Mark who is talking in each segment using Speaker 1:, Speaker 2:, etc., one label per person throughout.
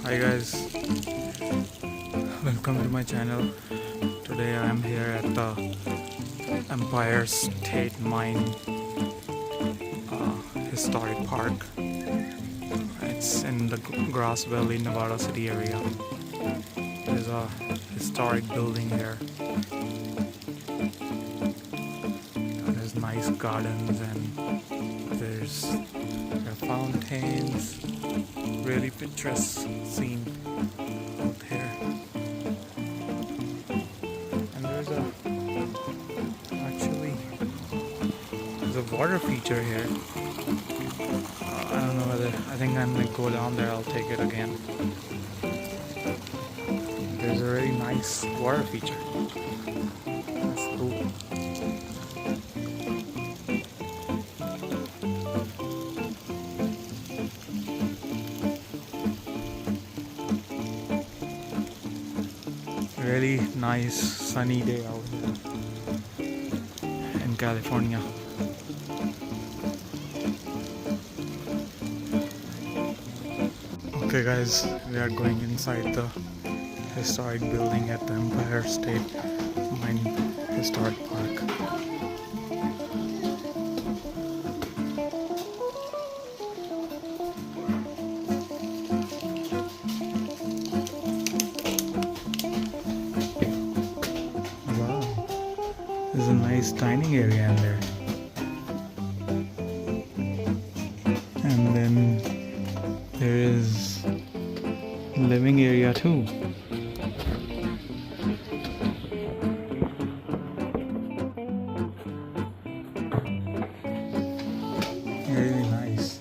Speaker 1: Hi guys, welcome to my channel. Today I am here at the Empire State Mine Historic Park. It's in the Grass Valley, Nevada City area. There's a historic building here. There's nice gardens and there are fountains. Really picturesque scene out here. And there's a water feature here. I don't know whether, I think I'm gonna go down there, I'll take it again. There's a really nice water feature. That's cool. Really nice sunny day out here in California. Okay guys, we are going inside the historic building at the Empire State Mine Historic Park. There's a nice dining area in there. And then there is living area too. Really nice.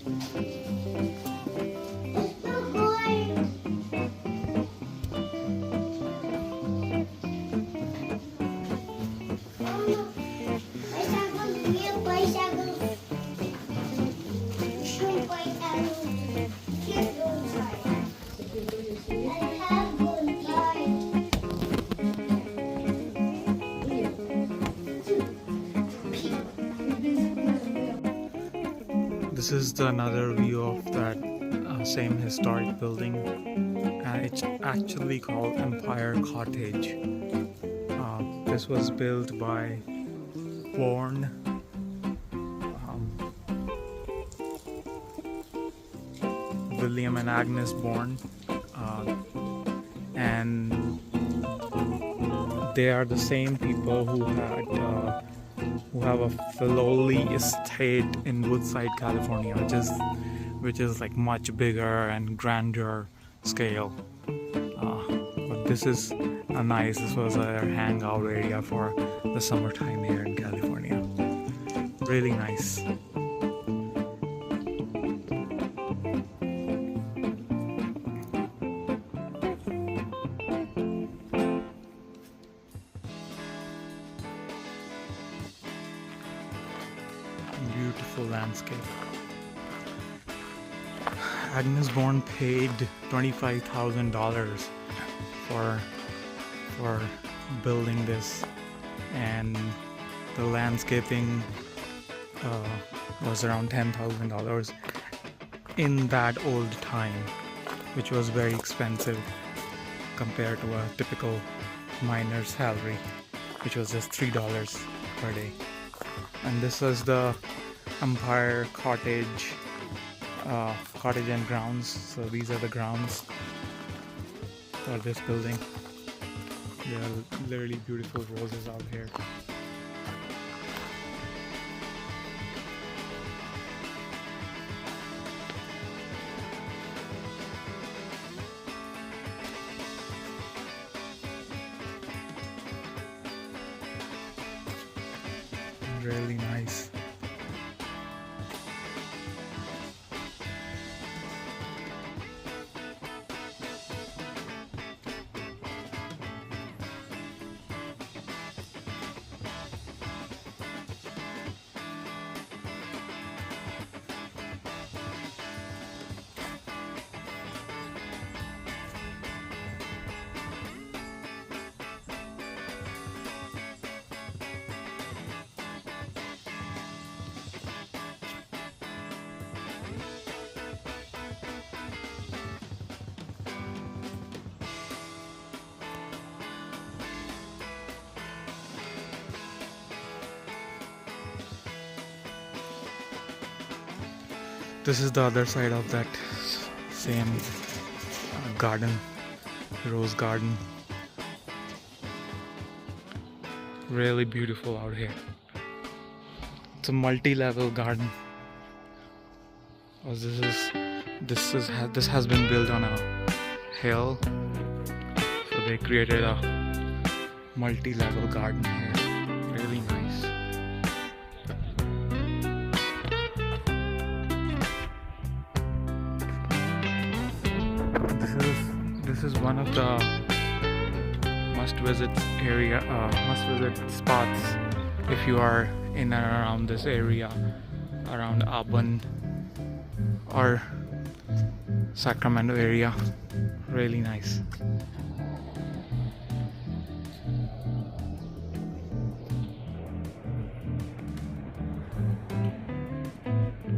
Speaker 1: This is another view of that same historic building. It's actually called Empire Cottage. This was built by Bourn William and Agnes Bourn, and they are the same people who have a Filoli estate in Woodside, California, which is like much bigger and grander scale. But this was a hangout area for the summertime here in California. Really nice. Beautiful landscape. Agnes Bourn paid $25,000 for building this, and the landscaping was around $10,000 in that old time, which was very expensive compared to a typical miner's salary, which was just $3 per day. And this was the Empire Cottage and grounds. So these are the grounds for this building. There are literally beautiful roses out here. Really nice. This is the other side of that same garden, rose garden. Really beautiful out here. It's a multi-level garden. This has been built on a hill, so they created a multi-level garden here. Really nice. This is one of the must-visit spots if you are in and around this area, around Auburn or Sacramento area. Really nice.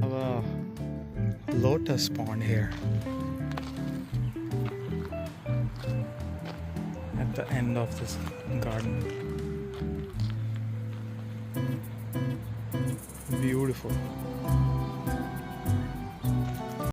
Speaker 1: Have a lotus pond here at the end of this garden. Beautiful.